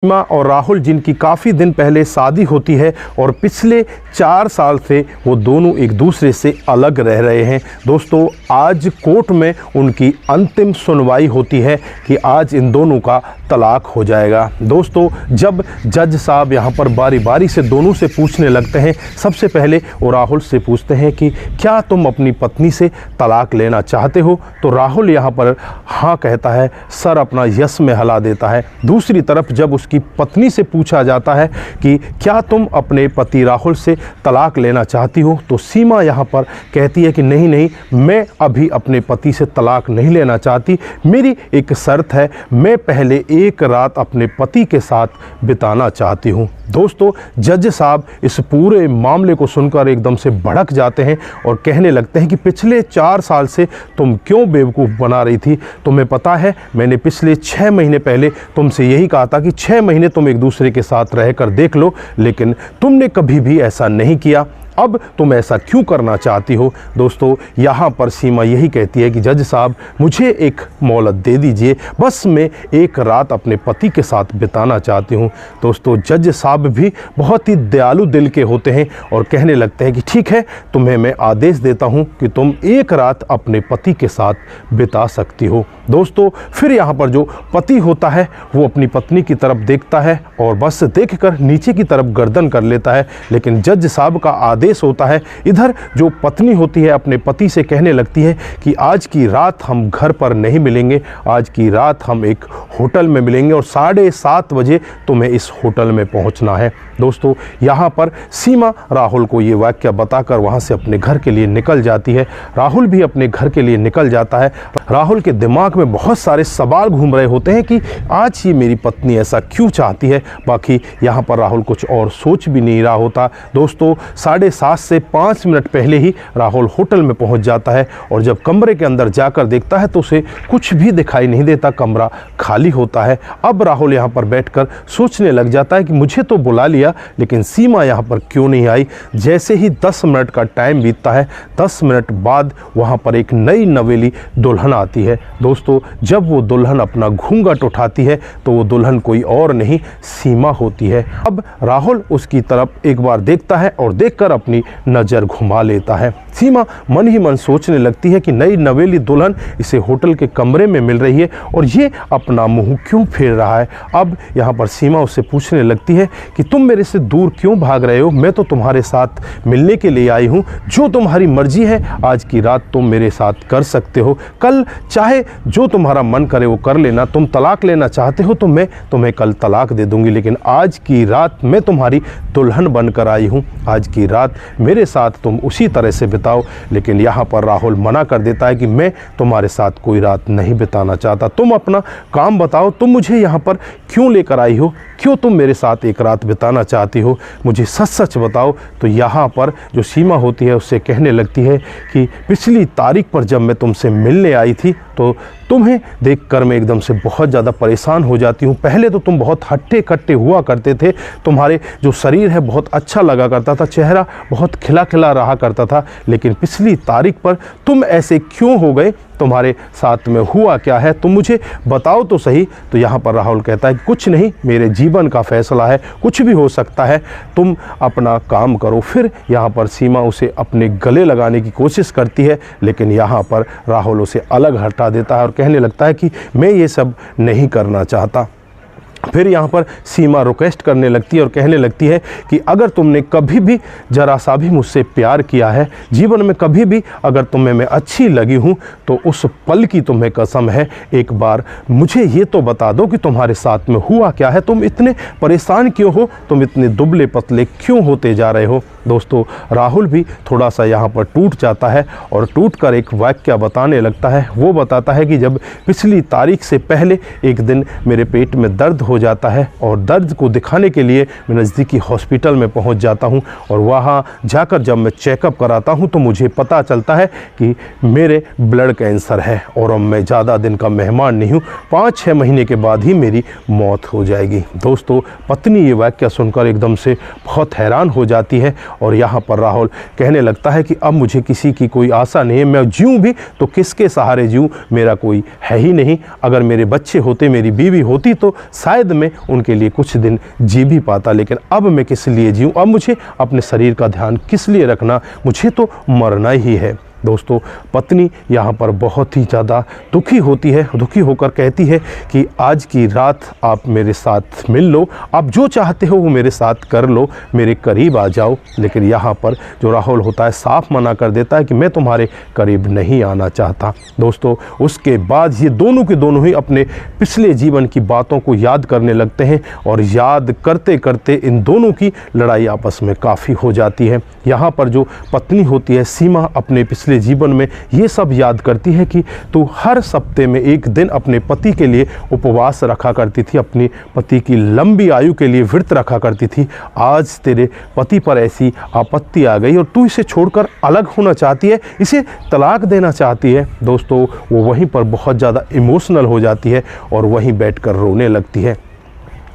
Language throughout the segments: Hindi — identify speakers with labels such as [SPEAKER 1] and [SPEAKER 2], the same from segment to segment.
[SPEAKER 1] सीमा और राहुल जिनकी काफ़ी दिन पहले शादी होती है और पिछले 4 साल से वो दोनों एक दूसरे से अलग रह रहे हैं। दोस्तों, आज कोर्ट में उनकी अंतिम सुनवाई होती है कि आज इन दोनों का तलाक हो जाएगा। दोस्तों, जब जज साहब यहाँ पर बारी बारी से दोनों से पूछने लगते हैं, सबसे पहले वो राहुल से पूछते हैं कि क्या तुम अपनी पत्नी से तलाक लेना चाहते हो? तो राहुल यहाँ पर हाँ कहता है, सर अपना यस में हिला देता है। दूसरी तरफ जब उसकी पत्नी से पूछा जाता है कि क्या तुम अपने पति राहुल से तलाक लेना चाहती हो, तो सीमा यहाँ पर कहती है कि नहीं नहीं, मैं अभी अपने पति से तलाक नहीं लेना चाहती। मेरी एक शर्त है, मैं पहले एक रात अपने पति के साथ बिताना चाहती हूँ। दोस्तों, जज साहब इस पूरे मामले को सुनकर एकदम से भड़क जाते हैं और कहने लगते हैं कि पिछले 4 साल से तुम क्यों बेवकूफ़ बना रही थी? तुम्हें पता है, मैंने पिछले 6 महीने पहले तुमसे यही कहा था कि 6 महीने तुम एक दूसरे के साथ रहकर देख लो, लेकिन तुमने कभी भी ऐसा नहीं किया। अब तुम ऐसा क्यों करना चाहती हो? दोस्तों, यहाँ पर सीमा यही कहती है कि जज साहब मुझे एक मोहलत दे दीजिए, बस मैं एक रात अपने पति के साथ बिताना चाहती हूँ। दोस्तों, जज साहब भी बहुत ही दयालु दिल के होते हैं और कहने लगते हैं कि ठीक है, तुम्हें मैं आदेश देता हूँ कि तुम एक रात अपने पति के साथ बिता सकती हो। दोस्तों, फिर यहाँ पर जो पति होता है वो अपनी पत्नी की तरफ देखता है और बस देखकर नीचे की तरफ गर्दन कर लेता है, लेकिन जज साहब का आदेश होता है। इधर जो पत्नी होती है अपने पति से कहने लगती है कि आज की रात हम घर पर नहीं मिलेंगे, आज की रात हम एक होटल में मिलेंगे और 7:30 बजे तुम्हें इस होटल में पहुंचना है। दोस्तों, यहाँ पर सीमा राहुल को ये वाक्य बताकर वहाँ से अपने घर के लिए निकल जाती है। राहुल भी अपने घर के लिए निकल जाता है। राहुल के दिमाग में बहुत सारे सवाल घूम रहे होते हैं कि आज ही मेरी पत्नी ऐसा क्यों चाहती है। बाकी यहाँ पर राहुल कुछ और सोच भी नहीं रहा होता। दोस्तों, 7:30 से 5 मिनट पहले ही राहुल होटल में पहुँच जाता है और जब कमरे के अंदर जाकर देखता है तो उसे कुछ भी दिखाई नहीं देता, कमरा खाली होता है। अब राहुल यहाँ पर बैठकर सोचने लग जाता है कि मुझे तो बुला लिया, लेकिन सीमा यहाँ पर क्यों नहीं आई। जैसे ही 10 मिनट का टाइम बीतता है, 10 मिनट बाद वहाँ पर एक नई नवेली दुल्हन आती है। दोस्तों, जब वो दुल्हन अपना घूंघट उठाती है तो वो दुल्हन कोई और नहीं, सीमा होती है। अब राहुल उसकी तरफ एक बार देखता है और देखकर अपनी नज़र घुमा लेता है। सीमा मन ही मन सोचने लगती है कि नई नवेली दुल्हन इसे होटल के कमरे में मिल रही है और ये अपना मुंह क्यों फेर रहा है। अब यहाँ पर सीमा उससे पूछने लगती है कि तुम मेरे से दूर क्यों भाग रहे हो? मैं तो तुम्हारे साथ मिलने के लिए आई हूँ, जो तुम्हारी मर्जी है आज की रात तुम मेरे साथ कर सकते हो, कल चाहे जो तुम्हारा मन करे वो कर लेना। तुम तलाक लेना चाहते हो तो मैं तुम्हें कल तलाक दे दूंगी, लेकिन आज की रात मैं तुम्हारी दुल्हन बनकर आई हूँ, आज की रात मेरे साथ तुम उसी तरह से बिताओ। लेकिन यहाँ पर राहुल मना कर देता है कि मैं तुम्हारे साथ कोई रात नहीं बिताना चाहता, तुम अपना काम बताओ, तुम मुझे यहाँ पर क्यों लेकर आई हो, क्यों तुम मेरे साथ एक रात बिताना चाहती हो, मुझे सच सच बताओ। तो यहाँ पर जो सीमा होती है उससे कहने लगती है कि पिछली तारीख पर जब मैं तुमसे मिलने आई थी तो तुम्हें देखकर मैं एकदम से बहुत ज़्यादा परेशान हो जाती हूँ। पहले तो तुम बहुत हट्टे कट्टे हुआ करते थे, तुम्हारे जो शरीर है बहुत अच्छा लगा करता था, चेहरा बहुत खिला खिला रहा करता था, लेकिन पिछली तारीख पर तुम ऐसे क्यों हो गए? तुम्हारे साथ में हुआ क्या है? तुम मुझे बताओ तो सही। तो यहाँ पर राहुल कहता है कुछ नहीं, मेरे जीवन का फैसला है, कुछ भी हो सकता है, तुम अपना काम करो। फिर यहाँ पर सीमा उसे अपने गले लगाने की कोशिश करती है, लेकिन यहाँ पर राहुल उसे अलग हटा देता है और कहने लगता है कि मैं ये सब नहीं करना चाहता। फिर यहाँ पर सीमा रिक्वेस्ट करने लगती है और कहने लगती है कि अगर तुमने कभी भी जरा सा भी मुझसे प्यार किया है, जीवन में कभी भी अगर तुम्हें मैं अच्छी लगी हूँ, तो उस पल की तुम्हें कसम है, एक बार मुझे ये तो बता दो कि तुम्हारे साथ में हुआ क्या है, तुम इतने परेशान क्यों हो, तुम इतने दुबले पतले क्यों होते जा रहे हो। दोस्तों, राहुल भी थोड़ा सा यहाँ पर टूट जाता है और टूट कर एक वाक्य बताने लगता है। वो बताता है कि जब पिछली तारीख से पहले एक दिन मेरे पेट में दर्द हो जाता है और दर्द को दिखाने के लिए मैं नज़दीकी हॉस्पिटल में पहुंच जाता हूं और वहां जाकर जब मैं चेकअप कराता हूं तो मुझे पता चलता है कि मेरे ब्लड कैंसर है और अब मैं ज़्यादा दिन का मेहमान नहीं हूं, 5-6 महीने के बाद ही मेरी मौत हो जाएगी। दोस्तों, पत्नी ये वाक्य सुनकर एकदम से बहुत हैरान हो जाती है और यहाँ पर राहुल कहने लगता है कि अब मुझे किसी की कोई आशा नहीं है, मैं जीऊँ भी तो किसके सहारे जीऊँ, मेरा कोई है ही नहीं। अगर मेरे बच्चे होते, मेरी बीवी होती तो शायद मैं उनके लिए कुछ दिन जी भी पाता, लेकिन अब मैं किस लिए जीऊँ, अब मुझे अपने शरीर का ध्यान किस लिए रखना, मुझे तो मरना ही है। दोस्तों, पत्नी यहाँ पर बहुत ही ज़्यादा दुखी होती है, दुखी होकर कहती है कि आज की रात आप मेरे साथ मिल लो, आप जो चाहते हो वो मेरे साथ कर लो, मेरे करीब आ जाओ। लेकिन यहाँ पर जो राहुल होता है साफ मना कर देता है कि मैं तुम्हारे करीब नहीं आना चाहता। दोस्तों, उसके बाद ये दोनों के दोनों ही अपने पिछले जीवन की बातों को याद करने लगते हैं और याद करते करते इन दोनों की लड़ाई आपस में काफ़ी हो जाती है। यहाँ पर जो पत्नी होती है सीमा, अपने पिछले जीवन में ये सब याद करती है कि तू हर सप्ते में एक दिन अपने पति के लिए उपवास रखा करती थी, अपनी पति की लंबी आयु के लिए व्रत रखा करती थी। आज तेरे पति पर ऐसी आपत्ति आ गई और तू इसे छोड़कर अलग होना चाहती है, इसे तलाक देना चाहती है। दोस्तों, वो वहीं पर बहुत ज़्यादा इमोशनल हो जाती है और वहीं बैठकर रोने लगती है।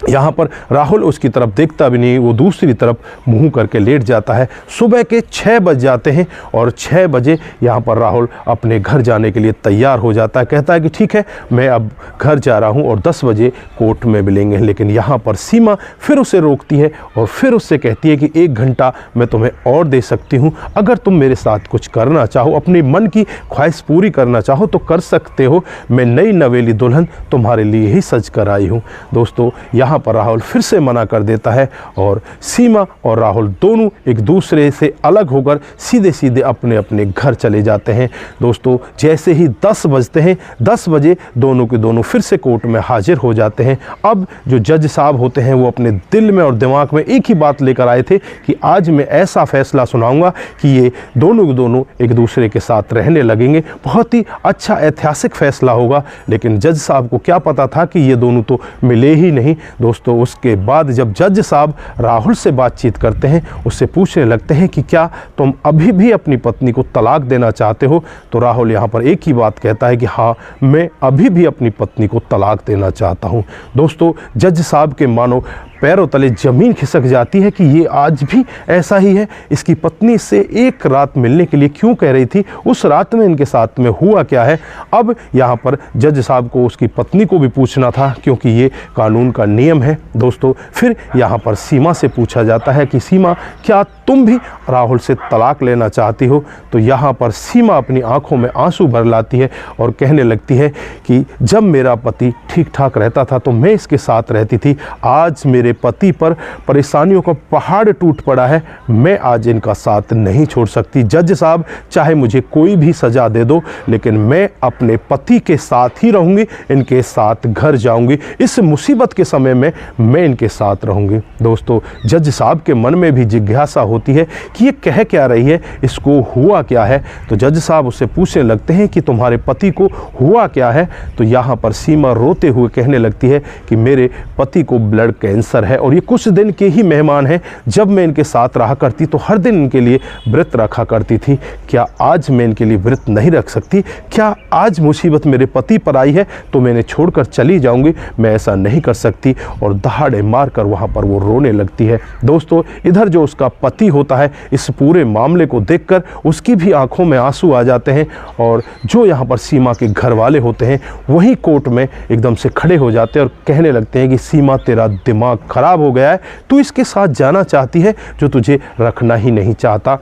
[SPEAKER 1] यहाँ पर राहुल उसकी तरफ देखता भी नहीं, वो दूसरी तरफ मुंह करके लेट जाता है। सुबह के 6 बज जाते हैं और 6 बजे यहाँ पर राहुल अपने घर जाने के लिए तैयार हो जाता है। कहता है कि ठीक है, मैं अब घर जा रहा हूँ और 10 बजे कोर्ट में मिलेंगे। लेकिन यहाँ पर सीमा फिर उसे रोकती है और फिर उससे कहती है कि 1 घंटा मैं तुम्हें और दे सकती हूँ, अगर तुम मेरे साथ कुछ करना चाहो, अपने मन की ख्वाहिश पूरी करना चाहो तो कर सकते हो, मैं नई नवेली दुल्हन तुम्हारे लिए ही सज कर आई हूँ। दोस्तों, यहाँ पर राहुल फिर से मना कर देता है और सीमा और राहुल दोनों एक दूसरे से अलग होकर सीधे सीधे अपने अपने घर चले जाते हैं। दोस्तों, जैसे ही 10 बजते हैं, 10 बजे दोनों के दोनों फिर से कोर्ट में हाजिर हो जाते हैं। अब जो जज साहब होते हैं वो अपने दिल में और दिमाग में एक ही बात लेकर आए थे कि आज मैं ऐसा फैसला सुनाऊंगा कि ये दोनों के दोनों एक दूसरे के साथ रहने लगेंगे, बहुत ही अच्छा ऐतिहासिक फैसला होगा। लेकिन जज साहब को क्या पता था कि ये दोनों तो मिले ही नहीं। दोस्तों, उसके बाद जब जज साहब राहुल से बातचीत करते हैं, उससे पूछने लगते हैं कि क्या तुम अभी भी अपनी पत्नी को तलाक देना चाहते हो, तो राहुल यहाँ पर एक ही बात कहता है कि हाँ, मैं अभी भी अपनी पत्नी को तलाक देना चाहता हूँ। दोस्तों, जज साहब के मानो पैरों तले ज़मीन खिसक जाती है कि ये आज भी ऐसा ही है। इसकी पत्नी से एक रात मिलने के लिए क्यों कह रही थी, उस रात में इनके साथ में हुआ क्या है। अब यहाँ पर जज साहब को उसकी पत्नी को भी पूछना था, क्योंकि ये कानून का नियम है। दोस्तों, फिर यहाँ पर सीमा से पूछा जाता है कि सीमा, क्या तुम भी राहुल से तलाक लेना चाहती हो। तो यहाँ पर सीमा अपनी आंखों में आंसू भर लाती है और कहने लगती है कि जब मेरा पति ठीक ठाक रहता था तो मैं इसके साथ रहती थी, आज मेरे पति पर परेशानियों का पहाड़ टूट पड़ा है, मैं आज इनका साथ नहीं छोड़ सकती। जज साहब, चाहे मुझे कोई भी सज़ा दे दो, लेकिन मैं अपने पति के साथ ही रहूँगी, इनके साथ घर जाऊँगी, इस मुसीबत के समय में मैं इनके साथ रहूँगी। दोस्तों, जज साहब के मन में भी जिज्ञासा होती है कि ये कह क्या रही है, इसको हुआ क्या है। तो जज साहब उससे पूछने लगते हैं कि तुम्हारे पति को हुआ क्या है। तो यहाँ पर सीमा रोते हुए कहने लगती है कि मेरे पति को ब्लड कैंसर है और ये कुछ दिन के ही मेहमान हैं, जब मैं इनके साथ रहा करती तो हर दिन इनके लिए व्रत रखा करती थी, क्या आज मैं इनके लिए व्रत नहीं रख सकती, क्या आज मुसीबत मेरे पति पर आई है तो मैंने छोड़कर चली जाऊंगी, मैं ऐसा नहीं कर सकती। और दहाड़े मारकर वहाँ पर वो रोने लगती है। दोस्तों, इधर जो उसका पति होता है, इस पूरे मामले को देखकर उसकी भी आंखों में आंसू आ जाते हैं और जो यहाँ पर सीमा के घर वाले होते हैं वही कोर्ट में एकदम से खड़े हो जाते हैं और कहने लगते हैं कि सीमा, तेरा दिमाग खराब हो गया है, तू इसके साथ जाना चाहती है जो तुझे रखना ही नहीं चाहता।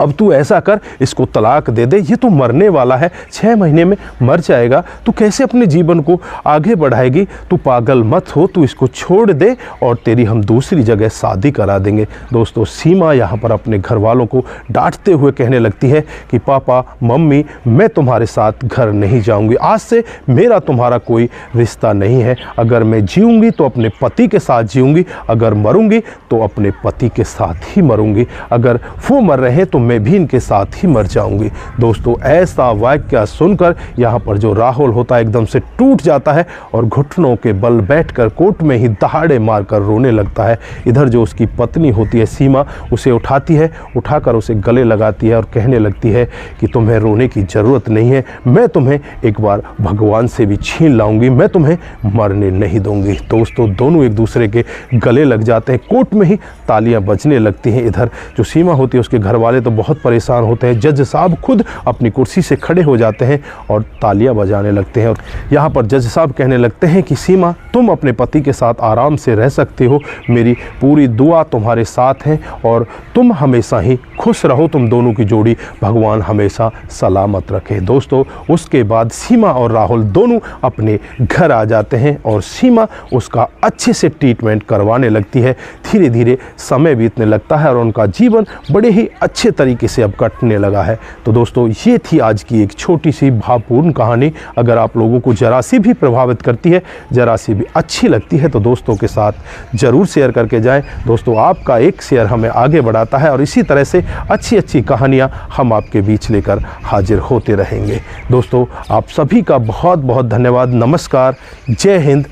[SPEAKER 1] अब तू ऐसा कर, इसको तलाक दे दे, ये तो मरने वाला है, 6 महीने में मर जाएगा, तू कैसे अपने जीवन को आगे बढ़ाएगी, तू पागल मत हो, तू इसको छोड़ दे और तेरी हम दूसरी जगह शादी करा देंगे। दोस्तों, सीमा यहाँ पर अपने घर वालों को डांटते हुए कहने लगती है कि पापा, मम्मी, मैं तुम्हारे साथ घर नहीं जाऊँगी, आज से मेरा तुम्हारा कोई रिश्ता नहीं है, अगर मैं जीऊँगी तो अपने पति के साथ जीऊँगी, अगर मरूँगी तो अपने पति के साथ ही मरूँगी, अगर वो मर रहे हैं तो मैं भी इनके साथ ही मर जाऊंगी। दोस्तों ऐसा वाक्य सुनकर यहाँ पर जो राहुल होता है एकदम से टूट जाता है और घुटनों के बल बैठकर कोर्ट में ही दहाड़े मारकर रोने लगता है। इधर जो उसकी पत्नी होती है सीमा उसे उठाती है, उठाकर उसे गले लगाती है और कहने लगती है कि तुम्हें रोने की ज़रूरत नहीं है, मैं तुम्हें एक बार भगवान से भी छीन लाऊंगी, मैं तुम्हें मरने नहीं दूंगी। दोस्तों दोनों एक दूसरे के गले लग जाते हैं। कोर्ट में ही तालियां बजने लगती हैं। इधर जो सीमा होती है उसके घर वाले तो बहुत परेशान होते हैं। जज साहब खुद अपनी कुर्सी से खड़े हो जाते हैं और तालियां बजाने लगते हैं और यहाँ पर जज साहब कहने लगते हैं कि सीमा तुम अपने पति के साथ आराम से रह सकते हो, मेरी पूरी दुआ तुम्हारे साथ है और तुम हमेशा ही खुश रहो, तुम दोनों की जोड़ी भगवान हमेशा सलामत रखे। दोस्तों उसके बाद सीमा और राहुल दोनों अपने घर आ जाते हैं और सीमा उसका अच्छे से ट्रीटमेंट करवाने लगती है। धीरे धीरे समय बीतने लगता है और उनका जीवन बड़े ही अच्छे तरीके से अब कटने लगा है। तो दोस्तों ये थी आज की एक छोटी सी भावपूर्ण कहानी। अगर आप लोगों को जरा सी भी प्रभावित करती है, जरा सी भी अच्छी लगती है तो दोस्तों के साथ ज़रूर शेयर करके जाएं। दोस्तों आपका एक शेयर हमें आगे बढ़ाता है और इसी तरह से अच्छी अच्छी कहानियाँ हम आपके बीच लेकर हाजिर होते रहेंगे। दोस्तों आप सभी का बहुत बहुत धन्यवाद। नमस्कार, जय हिंद,